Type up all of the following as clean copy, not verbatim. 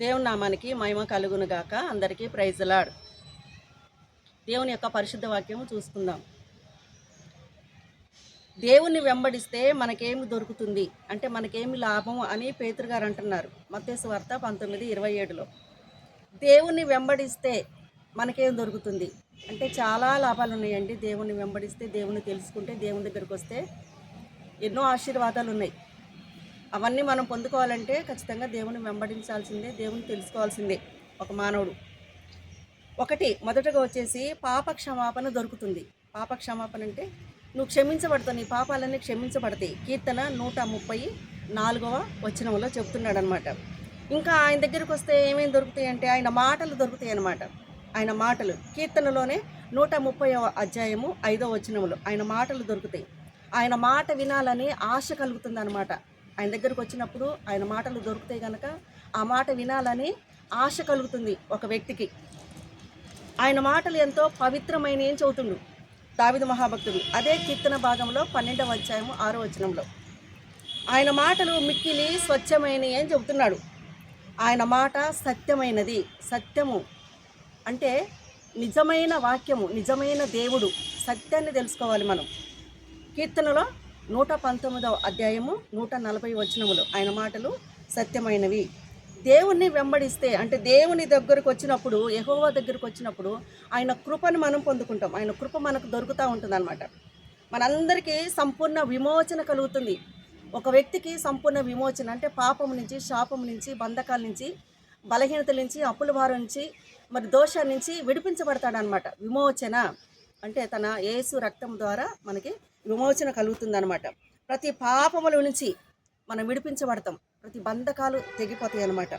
దేవుని నామానికి మహిమ కలుగును గాక. అందరికీ ప్రైజ్ లార్డ్. దేవుని యొక్క పరిశుద్ధ వాక్యము చూసుకుందాం. దేవుణ్ణి వెంబడిస్తే మనకేమి దొరుకుతుంది అంటే మనకేమి లాభం అని పేతురు గారు అంటున్నారు. మత్తయి సువార్త 19:27లో. దేవుణ్ణి వెంబడిస్తే మనకేం దొరుకుతుంది అంటే చాలా లాభాలు ఉన్నాయండి. దేవుణ్ణి వెంబడిస్తే, దేవుణ్ణి తెలుసుకుంటే, దేవుని దగ్గరికి వస్తే ఎన్నో ఆశీర్వాదాలు ఉన్నాయి. అవన్నీ మనం పొందుకోవాలంటే ఖచ్చితంగా దేవుని వెంబడించాల్సిందే, దేవుని తెలుసుకోవాల్సిందే ఒక మానవుడు. మొదటగా వచ్చేసి పాప క్షమాపణ దొరుకుతుంది. పాప క్షమాపణ అంటే నువ్వు క్షమించబడతావు, నీ పాపాలన్నీ క్షమించబడతాయి. కీర్తన 134 చెప్తున్నాడు అనమాట. ఇంకా ఆయన దగ్గరికి వస్తే ఏమేమి దొరుకుతాయి అంటే ఆయన మాటలు దొరుకుతాయి అన్నమాట. ఆయన మాటలు కీర్తనలోనే 130 అధ్యాయము 5వ వచనంలో ఆయన మాటలు దొరుకుతాయి. ఆయన మాట వినాలని ఆశ కలుగుతుంది అనమాట. ఆయన దగ్గరకు వచ్చినప్పుడు ఆయన మాటలు దొరుకుతాయి కనుక ఆ మాట వినాలని ఆశ కలుగుతుంది ఒక వ్యక్తికి. ఆయన మాటలు ఎంతో పవిత్రమైన ఏం చదువుతుండు దావీదు మహాభక్తుడు. అదే కీర్తన భాగంలో 12వ అధ్యాయము 6వ వచనంలో ఆయన మాటలు మిక్కిలి స్వచ్ఛమైనవి అని చెబుతున్నాడు. ఆయన మాట సత్యమైనది. సత్యము అంటే నిజమైన వాక్యము, నిజమైన దేవుడు. సత్యాన్ని తెలుసుకోవాలి మనం. కీర్తనలో 119వ అధ్యాయము 140 వచనములు ఆయన మాటలు సత్యమైనవి. దేవుణ్ణి వెంబడిస్తే అంటే దేవుని దగ్గరకు వచ్చినప్పుడు, యెహోవా దగ్గరకు వచ్చినప్పుడు ఆయన కృపను మనం పొందుకుంటాం. ఆయన కృప మనకు దొరుకుతూ ఉంటుంది అన్నమాట. మనందరికీ సంపూర్ణ విమోచన కలుగుతుంది. ఒక వ్యక్తికి సంపూర్ణ విమోచన అంటే పాపం నుంచి, శాపం నుంచి, బంధకాల నుంచి, బలహీనతల నుంచి, అప్పుల భారం నుంచి, మరి దోషాల నుంచి విడిపించబడతాడనమాట. విమోచన అంటే తన యేసు రక్తం ద్వారా మనకి విమోచన కలుగుతుందన్నమాట. ప్రతి పాపముల నుంచి మనం విడిపించబడతాం. ప్రతి బంధకాలు తెగిపోతాయి అన్నమాట.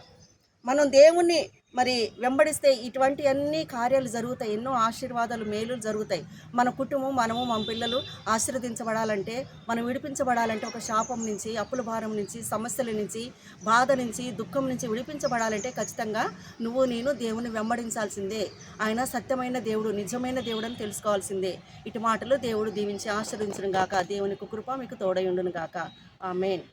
మనం దేవుణ్ణి మరి వెంబడిస్తే ఇటువంటి అన్ని కార్యాలు జరుగుతాయి. ఎన్నో ఆశీర్వాదాలు, మేలులు జరుగుతాయి. మన కుటుంబం, మనము, మన పిల్లలు ఆశీర్వదించబడాలంటే, మనం విడిపించబడాలంటే, ఒక శాపం నుంచి, అప్పుల భారం నుంచి, సమస్యల నుంచి, బాధ నుంచి, దుఃఖం నుంచి విడిపించబడాలంటే ఖచ్చితంగా నువ్వు నేను దేవుని వెంబడించాల్సిందే. ఆయన సత్యమైన దేవుడు, నిజమైన దేవుడు అని తెలుసుకోవాల్సిందే. ఇటు మాటలు దేవుడు దీవించి ఆశీర్వదించును గాక. దేవునికి కృప మీకు తోడై ఉండును గాక. ఆమేన్.